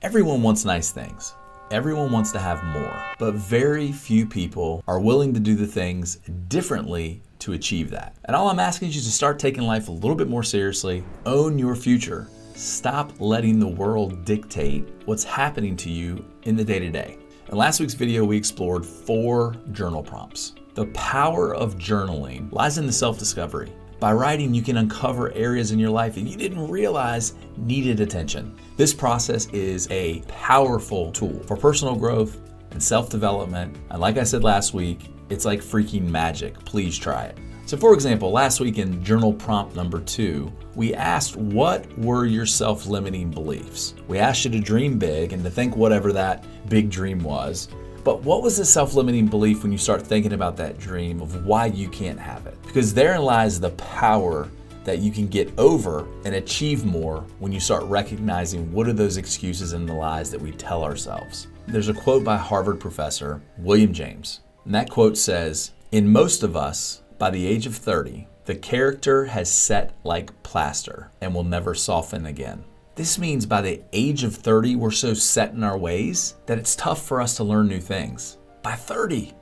Everyone wants nice things. Everyone wants to have more, but very few people are willing to do the things differently to achieve that. And all I'm asking you is to start taking life a little bit more seriously, own your future, stop letting the world dictate what's happening to you in the day-to-day. In last week's video, we explored 4 journal prompts. The power of journaling lies in the self-discovery. By writing, you can uncover areas in your life that you didn't realize needed attention. This process is a powerful tool for personal growth and self-development. And like I said last week, it's like freaking magic. Please try it. So for example, last week in journal prompt number 2, we asked, what were your self-limiting beliefs? We asked you to dream big and to think whatever that big dream was. But what was the self-limiting belief when you start thinking about that dream of why you can't have it? Because therein lies the power that you can get over and achieve more when you start recognizing what are those excuses and the lies that we tell ourselves. There's a quote by Harvard professor William James, and that quote says, "In most of us, by the age of 30, the character has set like plaster and will never soften again." This means by the age of 30, we're so set in our ways that it's tough for us to learn new things. By 30,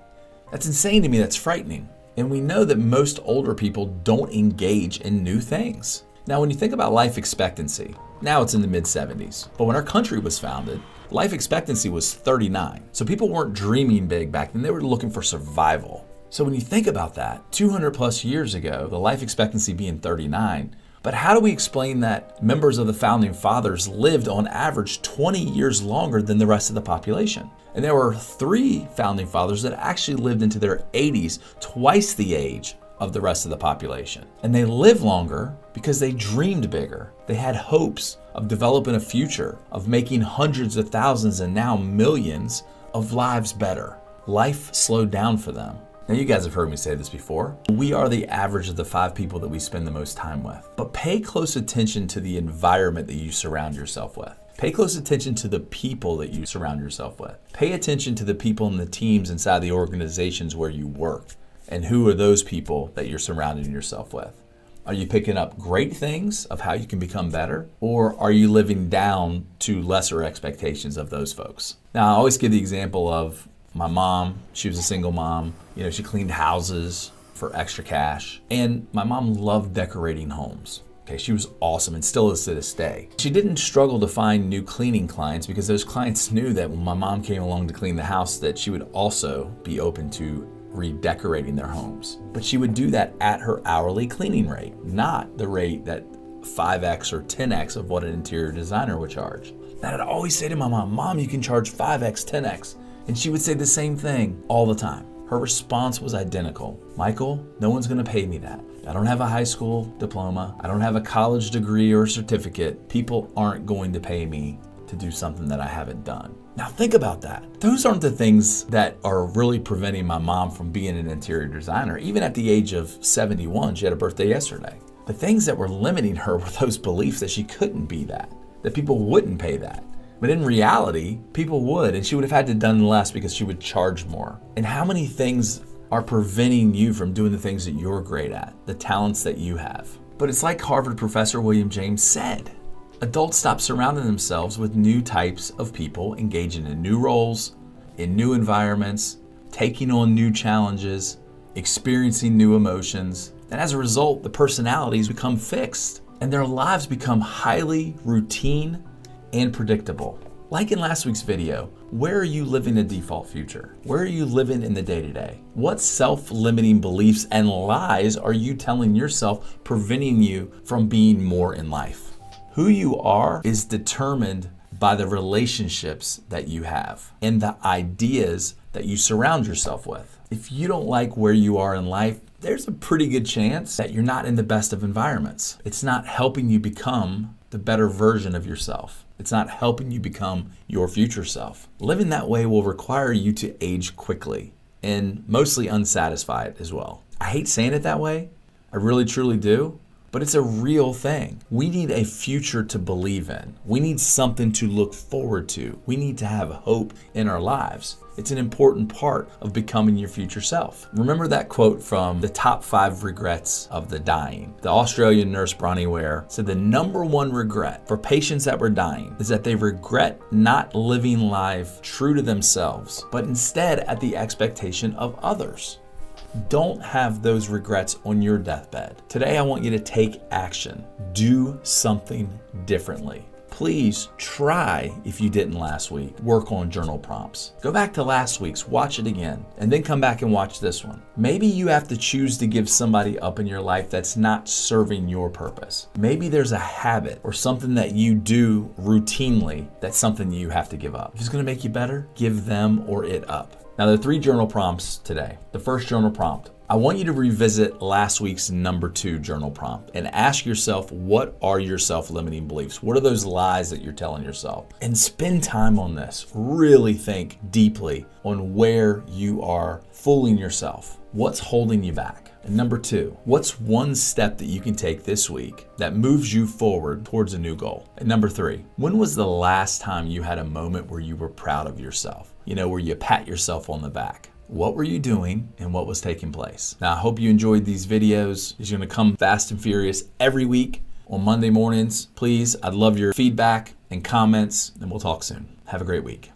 that's insane to me, that's frightening. And we know that most older people don't engage in new things. Now, when you think about life expectancy, now it's in the mid-70s. But when our country was founded, life expectancy was 39. So people weren't dreaming big back then, they were looking for survival. So when you think about that, 200 plus years ago, the life expectancy being 39, but how do we explain that members of the founding fathers lived on average 20 years longer than the rest of the population? And there were 3 founding fathers that actually lived into their 80s, twice the age of the rest of the population. And they lived longer because they dreamed bigger. They had hopes of developing a future, of making hundreds of thousands and now millions of lives better. Life slowed down for them. Now, you guys have heard me say this before. We are the average of the 5 people that we spend the most time with. But pay close attention to the environment that you surround yourself with. Pay close attention to the people that you surround yourself with. Pay attention to the people and the teams inside the organizations where you work. And who are those people that you're surrounding yourself with? Are you picking up great things of how you can become better? Or are you living down to lesser expectations of those folks? Now, I always give the example of my mom. She was a single mom. She cleaned houses for extra cash. And my mom loved decorating homes. Okay, she was awesome and still is to this day. She didn't struggle to find new cleaning clients because those clients knew that when my mom came along to clean the house that she would also be open to redecorating their homes. But she would do that at her hourly cleaning rate, not the rate that 5x or 10x of what an interior designer would charge. And I'd always say to my mom, "Mom, you can charge 5x, 10x. And she would say the same thing all the time. Her response was identical. "Michael, no one's gonna pay me that. I don't have a high school diploma. I don't have a college degree or certificate. People aren't going to pay me to do something that I haven't done." Now think about that. Those aren't the things that are really preventing my mom from being an interior designer. Even at the age of 71, she had a birthday yesterday. The things that were limiting her were those beliefs that she couldn't be that people wouldn't pay that. But in reality, people would, and she would have had to done less because she would charge more. And how many things are preventing you from doing the things that you're great at, the talents that you have? But it's like Harvard professor William James said, adults stop surrounding themselves with new types of people, engaging in new roles, in new environments, taking on new challenges, experiencing new emotions. And as a result, the personalities become fixed and their lives become highly routine and predictable. Like in last week's video, where are you living the default future? Where are you living in the day-to-day? What self-limiting beliefs and lies are you telling yourself preventing you from being more in life? Who you are is determined by the relationships that you have and the ideas that you surround yourself with. If you don't like where you are in life, there's a pretty good chance that you're not in the best of environments. It's not helping you become the better version of yourself. It's not helping you become your future self. Living that way will require you to age quickly and mostly unsatisfied as well. I hate saying it that way. I really truly do. but it's a real thing. We need a future to believe in. We need something to look forward to. We need to have hope in our lives. It's an important part of becoming your future self. Remember that quote from the top 5 regrets of the dying. The Australian nurse Bronnie Ware said the number 1 regret for patients that were dying is that they regret not living life true to themselves, but instead at the expectation of others. Don't have those regrets on your deathbed. Today, I want you to take action. Do something differently. Please try, if you didn't last week, work on journal prompts. Go back to last week's, watch it again, and then come back and watch this one. Maybe you have to choose to give somebody up in your life that's not serving your purpose. Maybe there's a habit or something that you do routinely that's something you have to give up. If it's gonna make you better, give them or it up. Now, there are 3 journal prompts today. The first journal prompt, I want you to revisit last week's number 2 journal prompt and ask yourself, what are your self-limiting beliefs? What are those lies that you're telling yourself? And spend time on this. Really think deeply on where you are fooling yourself. What's holding you back? And number 2, what's one step that you can take this week that moves you forward towards a new goal? And number 3, when was the last time you had a moment where you were proud of yourself? Where you pat yourself on the back. What were you doing and what was taking place? Now, I hope you enjoyed these videos. It's gonna come fast and furious every week on Monday mornings. Please, I'd love your feedback and comments, and we'll talk soon. Have a great week.